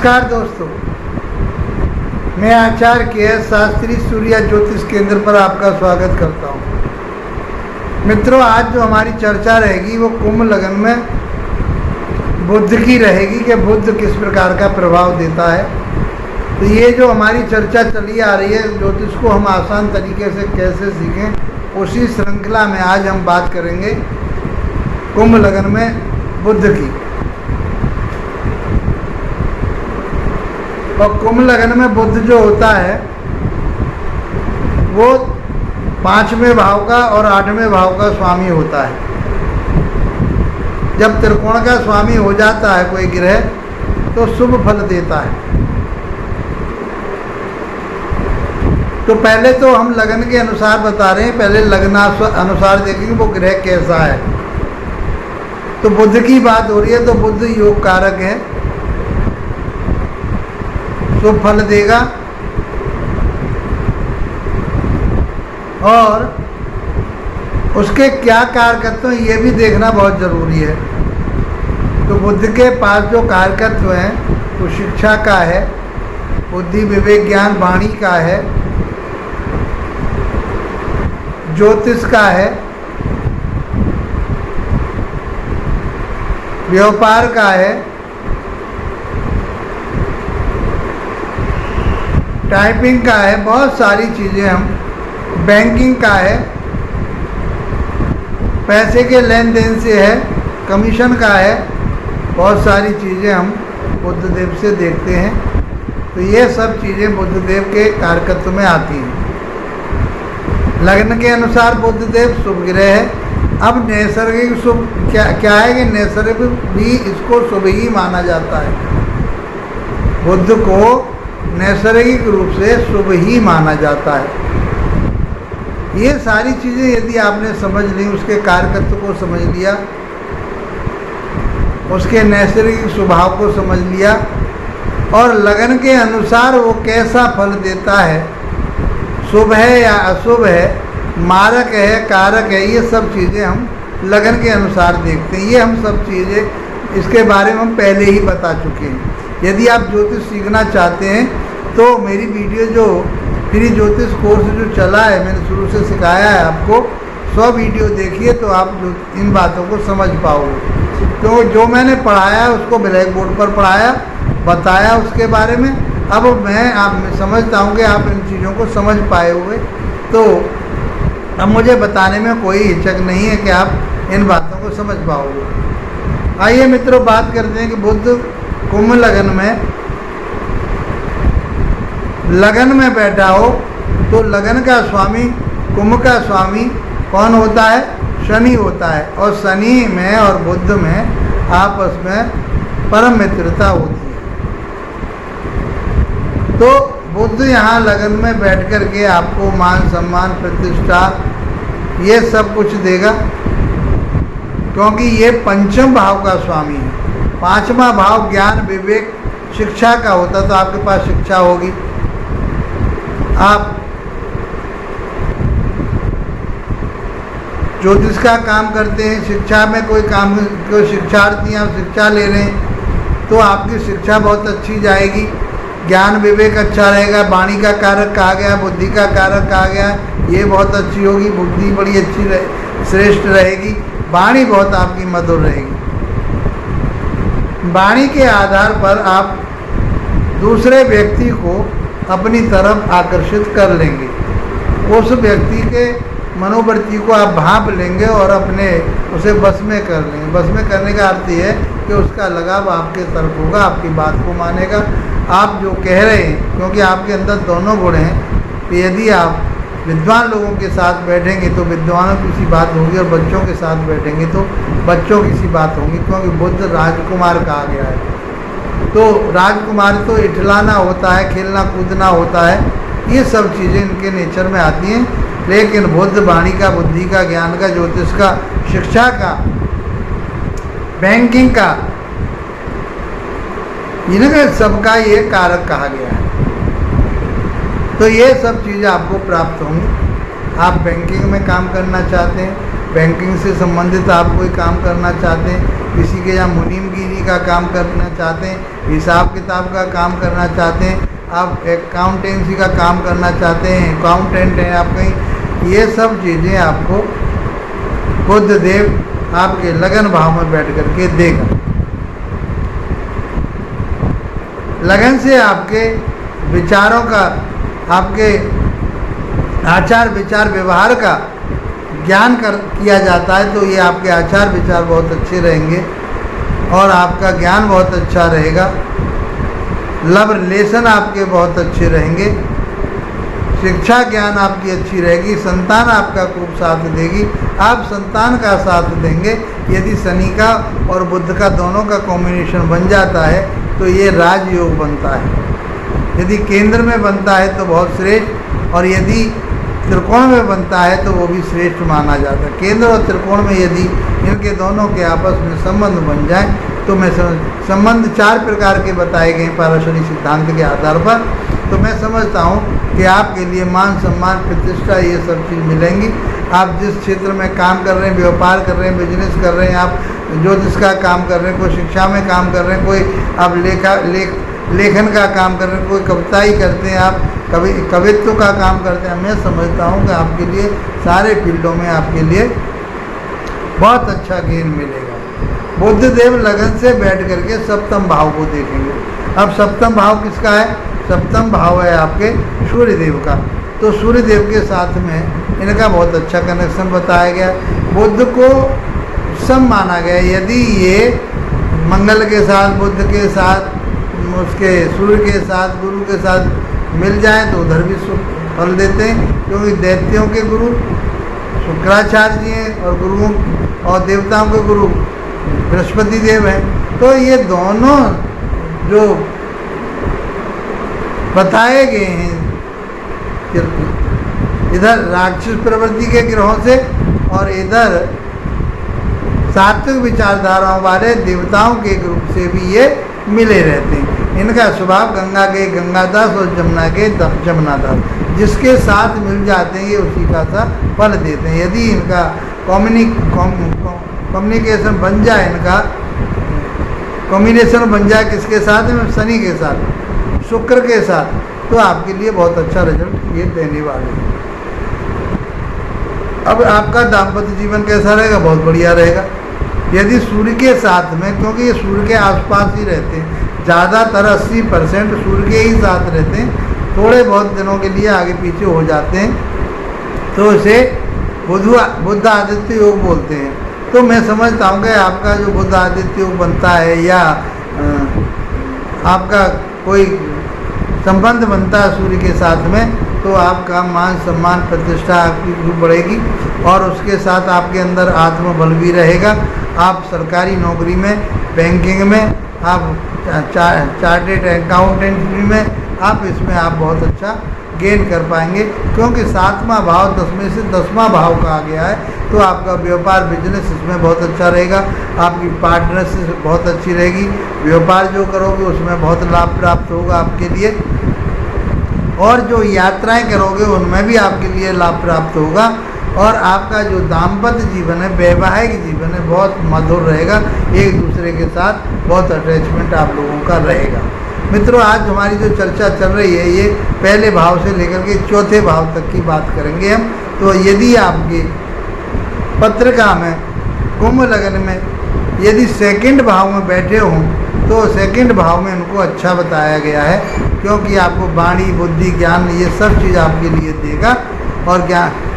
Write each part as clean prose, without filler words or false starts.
नमस्कार दोस्तों, मैं आचार्य के शास्त्री सूर्य ज्योतिष केंद्र पर आपका स्वागत करता हूं। मित्रों, आज जो हमारी चर्चा रहेगी वो कुंभ लग्न में बुध की रहेगी कि बुध किस प्रकार का प्रभाव देता है। तो ये जो हमारी चर्चा चली आ रही है, ज्योतिष को हम आसान तरीके से कैसे सीखें, उसी श्रृंखला में आज हम बात करेंगे कुंभ लग्न में बुध की। और कुंभ लग्न में बुध जो होता है वो 5वें भाव का और 8वें भाव का स्वामी होता है। जब त्रिकोण का स्वामी हो जाता है कोई ग्रह तो शुभ फल देता है। तो पहले तो हम लग्न के अनुसार बता रहे हैं, पहले लग्न अनुसार देखेंगे वो ग्रह कैसा है। तो बुध की बात हो रही है, तो बुध योग कारक है, शुभ फल देगा। और उसके क्या कारकत्व हैं ये भी देखना बहुत ज़रूरी है। तो बुध के पास जो कारकत्व हैं वो शिक्षा का है, बुद्धि विवेक ज्ञान वाणी का है, ज्योतिष का है, व्यापार का है, टाइपिंग का है, बहुत सारी चीज़ें हम, बैंकिंग का है, पैसे के लेन देन से है, कमीशन का है, बहुत सारी चीज़ें हम बुधदेव से देखते हैं। तो ये सब चीज़ें बुधदेव के कारकत्व में आती हैं। लग्न के अनुसार बुधदेव शुभ ग्रह है। अब नैसर्गिक शुभ क्या है कि नैसर्गिक भी इसको शुभ ही माना जाता है। बुध को नैसर्गिक रूप से शुभ ही माना जाता है। ये सारी चीज़ें यदि आपने समझ ली, उसके कारकत्व को समझ लिया, उसके नैसर्गिक स्वभाव को समझ लिया और लगन के अनुसार वो कैसा फल देता है, शुभ है या अशुभ है, मारक है कारक है, ये सब चीज़ें हम लगन के अनुसार देखते हैं। ये हम सब चीज़ें इसके बारे में हम पहले ही बता चुके हैं। यदि आप ज्योतिष सीखना चाहते हैं तो मेरी वीडियो जो फ्री ज्योतिष कोर्स जो चला है, मैंने शुरू से सिखाया है आपको, 100 वीडियो देखिए तो आप इन बातों को समझ पाओगे। तो जो मैंने पढ़ाया उसको ब्लैक बोर्ड पर पढ़ाया, बताया उसके बारे में। अब मैं समझता हूँ कि आप इन चीज़ों को समझ पाए हुए, तो अब मुझे बताने में कोई हिचक नहीं है कि आप इन बातों को समझ पाओगे। आइए मित्रों, बात करते हैं कि बुध कुंभ लगन में बैठा हो तो लगन का स्वामी, कुंभ का स्वामी कौन होता है? शनि होता है। और शनि में और बुध में आपस में परम मित्रता होती है। तो बुध यहाँ लगन में बैठ कर के आपको मान सम्मान प्रतिष्ठा ये सब कुछ देगा, क्योंकि ये 5वें भाव का स्वामी है। 5वां भाव ज्ञान विवेक शिक्षा का होता, तो आपके पास शिक्षा होगी। आप ज्योतिष का काम करते हैं, शिक्षा में कोई शिक्षार्थी आप शिक्षा ले रहे हैं तो आपकी शिक्षा बहुत अच्छी जाएगी, ज्ञान विवेक अच्छा रहेगा, वाणी का कारक कहा गया, बुद्धि का कारक कहा गया, ये बहुत अच्छी होगी, बुद्धि बड़ी अच्छी श्रेष्ठ रहेगी, वाणी बहुत आपकी मधुर रहेगी। वाणी के आधार पर आप दूसरे व्यक्ति को अपनी तरफ आकर्षित कर लेंगे, उस व्यक्ति के मनोवृत्ति को आप भांप लेंगे और उसे बस में कर लेंगे। बस में करने का अर्थ ये है कि उसका लगाव आपके तरफ होगा, आपकी बात को मानेगा, आप जो कह रहे हैं, क्योंकि आपके अंदर दोनों गुण हैं। तो यदि आप विद्वान लोगों के साथ बैठेंगे तो विद्वानों की सी बात होगी, और बच्चों के साथ बैठेंगे तो बच्चों की सी बात होगी, क्योंकि बुध राजकुमार कहा गया है। तो राजकुमार तो इठलाना होता है, खेलना कूदना होता है, ये सब चीज़ें इनके नेचर में आती हैं। लेकिन बुध वाणी का, बुद्धि का, ज्ञान का, ज्योतिष का, शिक्षा का, बैंकिंग का, इनका सबका ये कारक कहा गया है। तो ये सब चीज़ें आपको प्राप्त होंगी। आप बैंकिंग में काम करना चाहते हैं, बैंकिंग से संबंधित आप कोई काम करना चाहते हैं, किसी के यहाँ मुनीमगिरी का काम करना चाहते हैं, हिसाब किताब का काम करना चाहते हैं, आप अकाउंटेंसी का काम करना चाहते हैं, अकाउंटेंट हैं आप कहीं, ये सब चीज़ें आपको बुध देव आपके लगन भाव में बैठ करके देगा। लगन से आपके विचारों का, आपके आचार विचार व्यवहार का ज्ञान किया जाता है, तो ये आपके आचार विचार बहुत अच्छे रहेंगे और आपका ज्ञान बहुत अच्छा रहेगा। लव रिलेशन आपके बहुत अच्छे रहेंगे, शिक्षा ज्ञान आपकी अच्छी रहेगी, संतान आपका खूब साथ देगी, आप संतान का साथ देंगे। यदि शनि का और बुध का दोनों का कॉम्बिनेशन बन जाता है तो ये राजयोग बनता है। यदि केंद्र में बनता है तो बहुत श्रेष्ठ, और यदि त्रिकोण में बनता है तो वो भी श्रेष्ठ माना जाता है। केंद्र और त्रिकोण में यदि इनके दोनों के आपस में संबंध बन जाए तो मैं संबंध 4 प्रकार के बताए गए पारस्परिक सिद्धांत के आधार पर, तो मैं समझता हूँ कि आपके लिए मान सम्मान प्रतिष्ठा ये सब चीज़ मिलेंगी। आप जिस क्षेत्र में काम कर रहे हैं, व्यापार कर रहे हैं, बिजनेस कर रहे हैं, आप ज्योतिष का काम कर रहे हैं, कोई शिक्षा में काम कर रहे हैं, कोई आप लेखन का काम कर रहे हैं, कोई कविताई करते हैं, आप कवित्व का काम करते हैं, मैं समझता हूँ कि आपके लिए सारे फील्डों में आपके लिए बहुत अच्छा गेन मिलेगा। बुध देव लगन से बैठ करके सप्तम भाव को देखेंगे। अब सप्तम भाव किसका है? सप्तम भाव है आपके सूर्य देव का। तो सूर्य देव के साथ में इनका बहुत अच्छा कनेक्शन बताया गया। बुध को सम माना गया, यदि ये मंगल के साथ, बुध के साथ, उसके सूर्य के साथ, गुरु के साथ मिल जाए तो उधर भी फल देते हैं, क्योंकि दैत्यों के गुरु शुक्राचार्य जी हैं और गुरुओं और देवताओं के गुरु बृहस्पति देव हैं। तो ये दोनों जो बताए गए हैं इधर राक्षस प्रवृत्ति के ग्रहों से और इधर सात्विक विचारधाराओं वाले देवताओं के ग्रुप से भी ये मिले रहते हैं। इनका स्वभाव गंगा के गंगादास और जमुना के जमुनादास, जिसके साथ मिल जाते हैं ये उसी का सा फल देते हैं। यदि इनका कम्युनिकेशन बन जाए, इनका कॉम्बिनेशन बन जाए किसके साथ में? शनि के साथ, शुक्र के साथ, तो आपके लिए बहुत अच्छा रिजल्ट ये देने वाले हैं। अब आपका दाम्पत्य जीवन कैसा रहेगा? बहुत बढ़िया रहेगा। यदि सूर्य के साथ में, क्योंकि ये सूर्य के आसपास ही रहते हैं, ज़्यादातर 80% सूर्य के ही साथ रहते हैं, थोड़े बहुत दिनों के लिए आगे पीछे हो जाते हैं, तो इसे बुध आदित्य योग बोलते हैं। तो मैं समझता हूँ कि आपका जो बुध आदित्य योग बनता है या आपका कोई संबंध बनता है सूर्य के साथ में, तो आपका मान सम्मान प्रतिष्ठा आपकी खूब बढ़ेगी और उसके साथ आपके अंदर आत्मबल भी रहेगा। आप सरकारी नौकरी में, बैंकिंग में, आप चार्टेड अकाउंटेंट में, आप इसमें आप बहुत अच्छा गेन कर पाएंगे, क्योंकि 7वां भाव 10वें से 10वां भाव का आ गया है। तो आपका व्यापार बिजनेस इसमें बहुत अच्छा रहेगा, आपकी पार्टनरशिप बहुत अच्छी रहेगी, व्यापार जो करोगे उसमें बहुत लाभ प्राप्त होगा आपके लिए, और जो यात्राएं करोगे उनमें भी आपके लिए लाभ प्राप्त होगा, और आपका जो दाम्पत्य जीवन है, वैवाहिक जीवन है, बहुत मधुर रहेगा, एक दूसरे के साथ बहुत अटैचमेंट आप लोगों का रहेगा। मित्रों, आज हमारी जो चर्चा चल रही है ये पहले भाव से लेकर के 4थे भाव तक की बात करेंगे हम। तो यदि आपकी पत्रिका में कुंभ लग्न में यदि 2nd भाव में बैठे हों तो 2nd भाव में उनको अच्छा बताया गया है, क्योंकि आपको वाणी, बुद्धि, ज्ञान ये सब चीज़ आपके लिए देगा और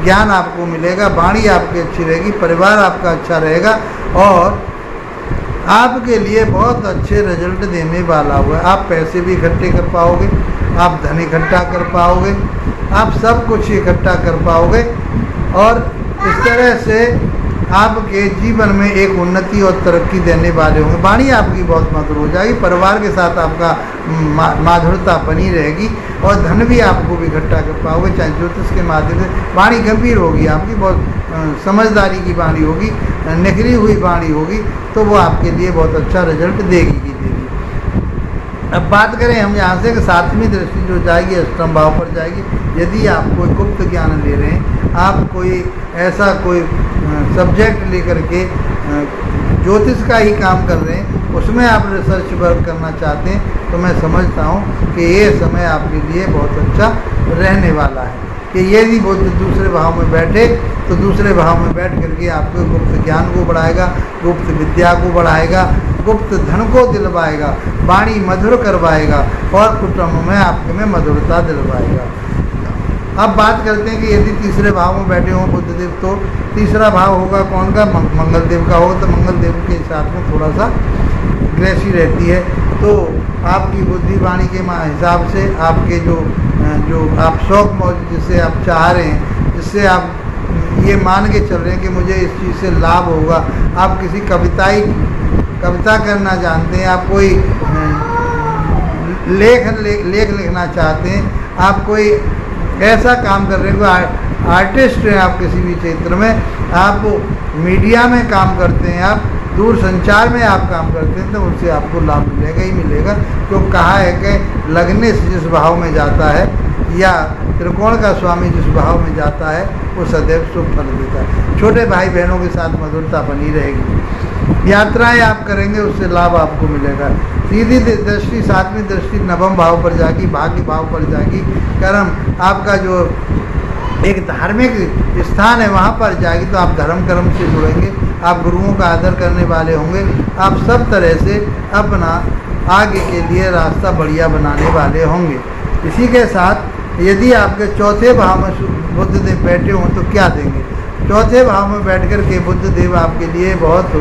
ज्ञान आपको मिलेगा, वाणी आपकी अच्छी रहेगी, परिवार आपका अच्छा रहेगा और आपके लिए बहुत अच्छे रिजल्ट देने वाला हुआ है। आप पैसे भी इकट्ठे कर पाओगे, आप धन इकट्ठा कर पाओगे, आप सब कुछ इकट्ठा कर पाओगे और इस तरह से आपके जीवन में एक उन्नति और तरक्की देने वाले होंगे। वाणी आपकी बहुत मधुर हो जाएगी, परिवार के साथ आपका माधुरता बनी रहेगी और धन भी आपको भी इकट्ठा कर पाओगे, चाहे ज्योतिष के माध्यम से। वाणी गंभीर होगी आपकी, बहुत समझदारी की वाणी होगी, निखरी हुई वाणी होगी, तो वो आपके लिए बहुत अच्छा रिजल्ट देगी ही देगी। अब बात करें हम यहाँ से कि सातवीं दृष्टि जो जाएगी अष्टम भाव पर जाएगी। यदि आप कोई गुप्त ज्ञान ले रहे हैं, आप कोई ऐसा कोई सब्जेक्ट लेकर के ज्योतिष का ही काम कर रहे हैं, उसमें आप रिसर्च वर्क करना चाहते हैं, तो मैं समझता हूँ कि ये समय आपके लिए बहुत अच्छा रहने वाला है। कि यदि बुध दूसरे भाव में बैठे तो दूसरे भाव में बैठ करके आपके गुप्त ज्ञान को बढ़ाएगा, गुप्त विद्या को बढ़ाएगा, गुप्त धन को दिलवाएगा, वाणी मधुर करवाएगा और कुटुंब में आपके में मधुरता दिलवाएगा। अब बात करते हैं कि यदि तीसरे भाव में बैठे हों बुधदेव, तो तीसरा भाव होगा कौन का? मंगल देव का होगा। तो मंगल देव के साथ में थोड़ा सा ग्रेसी रहती है, तो आपकी बुद्धि वाणी के हिसाब से आपके जो आप शौक मौज जिससे आप चाह रहे हैं, जिससे आप ये मान के चल रहे हैं कि मुझे इस चीज़ से लाभ होगा, आप किसी कविता करना जानते हैं, आप कोई लेख लिखना चाहते हैं, आप कोई ऐसा काम कर रहे हैं, कोई आर्टिस्ट हैं आप किसी भी क्षेत्र में, आप मीडिया में काम करते हैं, आप दूर संचार में आप काम करते हैं, तो उससे आपको लाभ मिलेगा ही मिलेगा। क्यों कहा है कि लगने से जिस भाव में जाता है या त्रिकोण का स्वामी जिस भाव में जाता है वो सदैव शुभ फल देता है। छोटे भाई बहनों के साथ मधुरता बनी रहेगी, यात्राएं आप करेंगे उससे लाभ आपको मिलेगा। सीधी दृष्टि सातवीं दृष्टि नवम भाव पर जाएगी, भाग्य भाव पर जाएगी, कर्म आपका जो एक धार्मिक स्थान है वहाँ पर जाएगी, तो आप धर्म कर्म से जुड़ेंगे, आप गुरुओं का आदर करने वाले होंगे, आप सब तरह से अपना आगे के लिए रास्ता बढ़िया बनाने वाले होंगे। इसी के साथ यदि आपके चौथे भाव में बुध देव बैठे हों तो क्या देंगे? चौथे भाव में बैठ कर के बुध देव आपके लिए बहुत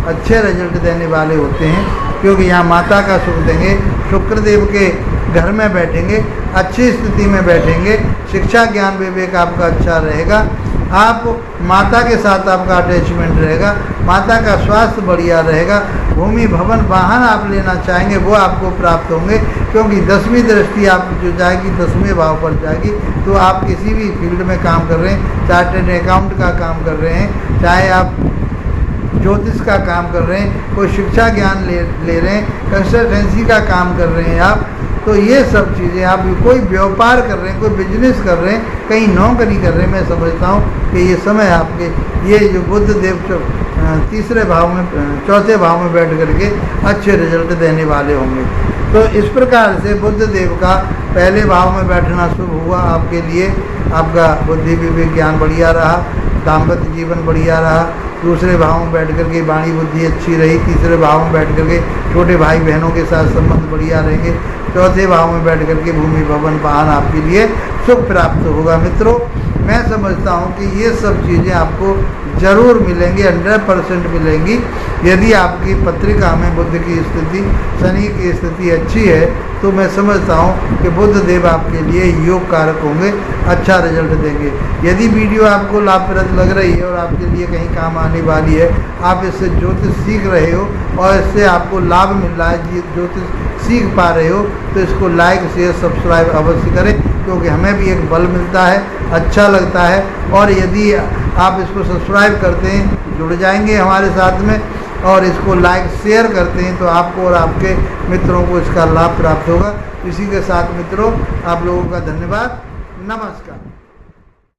अच्छे रिजल्ट देने वाले होते हैं, क्योंकि यहाँ माता का सुख देंगे, शुक्र देव के घर में बैठेंगे, अच्छी स्थिति में बैठेंगे, शिक्षा ज्ञान विवेक आपका अच्छा रहेगा, आप माता के साथ आपका अटैचमेंट रहेगा, माता का स्वास्थ्य बढ़िया रहेगा, भूमि भवन वाहन आप लेना चाहेंगे वो आपको प्राप्त होंगे, क्योंकि दसवीं दृष्टि आप जो जाएगी 10वें भाव पर जाएगी। तो आप किसी भी फील्ड में काम कर रहे हैं, चार्टर्ड अकाउंट का काम कर रहे हैं, चाहे आप ज्योतिष का काम कर रहे हैं, कोई शिक्षा ज्ञान ले रहे हैं, कंसल्टेंसी का काम कर रहे हैं आप, तो ये सब चीज़ें आप कोई व्यापार कर रहे हैं, कोई बिजनेस कर रहे हैं, कहीं नौकरी कर रहे हैं, मैं समझता हूँ कि ये समय आपके ये जो बुध देव तीसरे भाव में चौथे भाव में बैठ करके अच्छे रिजल्ट देने वाले होंगे। तो इस प्रकार से बुध देव का पहले भाव में बैठना शुभ हुआ आपके लिए, आपका बुद्धि विवेक ज्ञान बढ़िया रहा, दाम्पत्य जीवन बढ़िया रहा, दूसरे भाव में बैठ करके वाणी बुद्धि अच्छी रही, तीसरे भाव में बैठ करके छोटे भाई बहनों के साथ संबंध बढ़िया रहेंगे, चौथे भाव में बैठ करके भूमि भवन वाहन आपके लिए सुख प्राप्त होगा। मित्रों, मैं समझता हूँ कि ये सब चीज़ें आपको जरूर मिलेंगी, 100% मिलेंगी। यदि आपकी पत्रिका में बुध की स्थिति, शनि की स्थिति अच्छी है, तो मैं समझता हूँ कि बुध देव आपके लिए योग कारक होंगे, अच्छा रिजल्ट देंगे। यदि वीडियो आपको लाभप्रद लग रही है और आपके लिए कहीं काम आने वाली है, आप इससे ज्योतिष सीख रहे हो और इससे आपको लाभ मिल रहा है, ज्योतिष सीख पा रहे हो, तो इसको लाइक शेयर सब्सक्राइब अवश्य करें, क्योंकि हमें भी एक बल मिलता है, अच्छा लगता है। और यदि आप इसको सब्सक्राइब करते हैं, जुड़ जाएंगे हमारे साथ में, और इसको लाइक शेयर करते हैं, तो आपको और आपके मित्रों को इसका लाभ प्राप्त होगा। इसी के साथ मित्रों, आप लोगों का धन्यवाद, नमस्कार।